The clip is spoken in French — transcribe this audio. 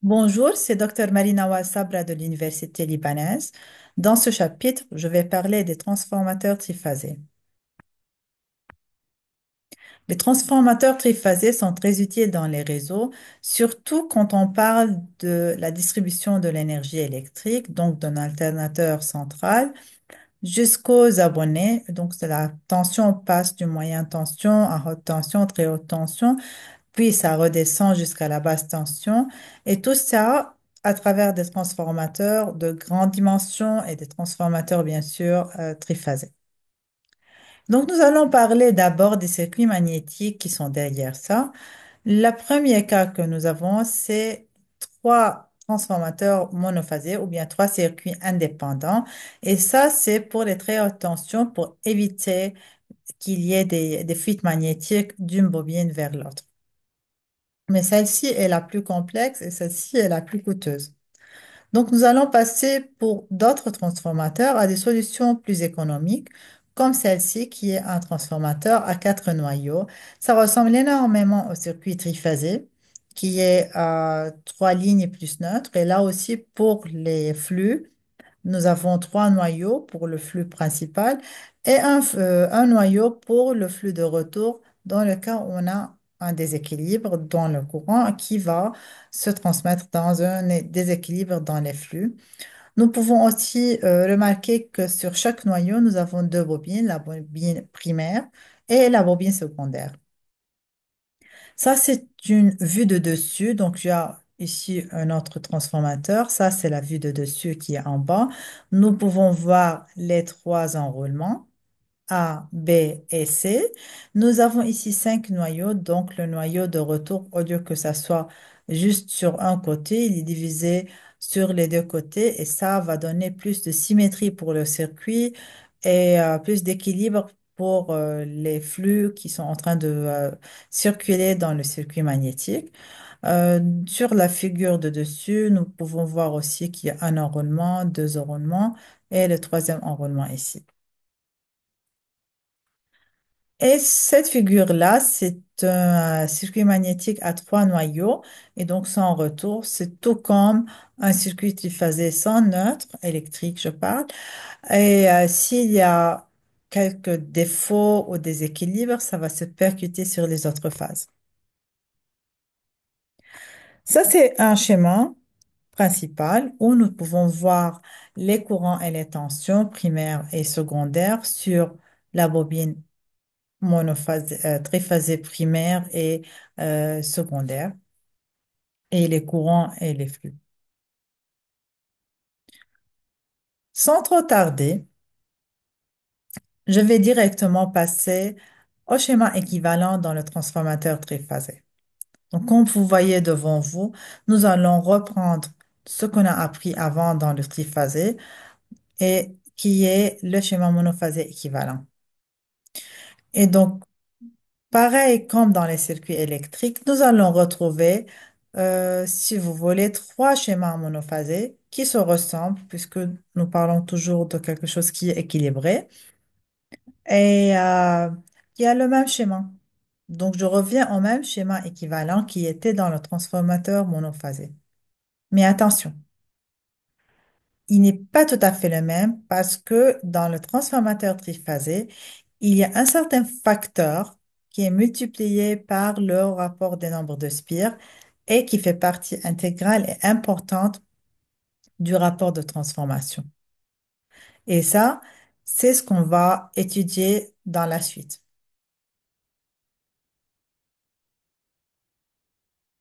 Bonjour, c'est Dr Marina Ouassabra de l'Université libanaise. Dans ce chapitre, je vais parler des transformateurs triphasés. Les transformateurs triphasés sont très utiles dans les réseaux, surtout quand on parle de la distribution de l'énergie électrique, donc d'un alternateur central, jusqu'aux abonnés. Donc, la tension passe du moyen tension à haute tension, très haute tension, puis ça redescend jusqu'à la basse tension, et tout ça à travers des transformateurs de grande dimension et des transformateurs, bien sûr, triphasés. Donc, nous allons parler d'abord des circuits magnétiques qui sont derrière ça. Le premier cas que nous avons, c'est trois transformateurs monophasés ou bien trois circuits indépendants. Et ça, c'est pour les très hautes tensions pour éviter qu'il y ait des fuites magnétiques d'une bobine vers l'autre. Mais celle-ci est la plus complexe et celle-ci est la plus coûteuse. Donc, nous allons passer pour d'autres transformateurs à des solutions plus économiques, comme celle-ci qui est un transformateur à quatre noyaux. Ça ressemble énormément au circuit triphasé, qui est à trois lignes plus neutres. Et là aussi, pour les flux, nous avons trois noyaux pour le flux principal et un noyau pour le flux de retour dans le cas où on a un déséquilibre dans le courant qui va se transmettre dans un déséquilibre dans les flux. Nous pouvons aussi remarquer que sur chaque noyau, nous avons deux bobines, la bobine primaire et la bobine secondaire. Ça, c'est une vue de dessus. Donc, il y a ici un autre transformateur. Ça, c'est la vue de dessus qui est en bas. Nous pouvons voir les trois enroulements. A, B et C. Nous avons ici cinq noyaux, donc le noyau de retour, au lieu que ça soit juste sur un côté, il est divisé sur les deux côtés et ça va donner plus de symétrie pour le circuit et plus d'équilibre pour les flux qui sont en train de circuler dans le circuit magnétique. Sur la figure de dessus, nous pouvons voir aussi qu'il y a un enroulement, deux enroulements et le troisième enroulement ici. Et cette figure-là, c'est un circuit magnétique à trois noyaux et donc sans retour. C'est tout comme un circuit triphasé sans neutre électrique, je parle. Et s'il y a quelques défauts ou déséquilibres, ça va se percuter sur les autres phases. Ça, c'est un schéma principal où nous pouvons voir les courants et les tensions primaires et secondaires sur la bobine monophasé, triphasé primaire et secondaire, et les courants et les flux. Sans trop tarder, je vais directement passer au schéma équivalent dans le transformateur triphasé. Donc, comme vous voyez devant vous, nous allons reprendre ce qu'on a appris avant dans le triphasé et qui est le schéma monophasé équivalent. Et donc, pareil comme dans les circuits électriques, nous allons retrouver, si vous voulez, trois schémas monophasés qui se ressemblent puisque nous parlons toujours de quelque chose qui est équilibré et qui a le même schéma. Donc, je reviens au même schéma équivalent qui était dans le transformateur monophasé. Mais attention, il n'est pas tout à fait le même parce que dans le transformateur triphasé, il y a un certain facteur qui est multiplié par le rapport des nombres de spires et qui fait partie intégrale et importante du rapport de transformation. Et ça, c'est ce qu'on va étudier dans la suite.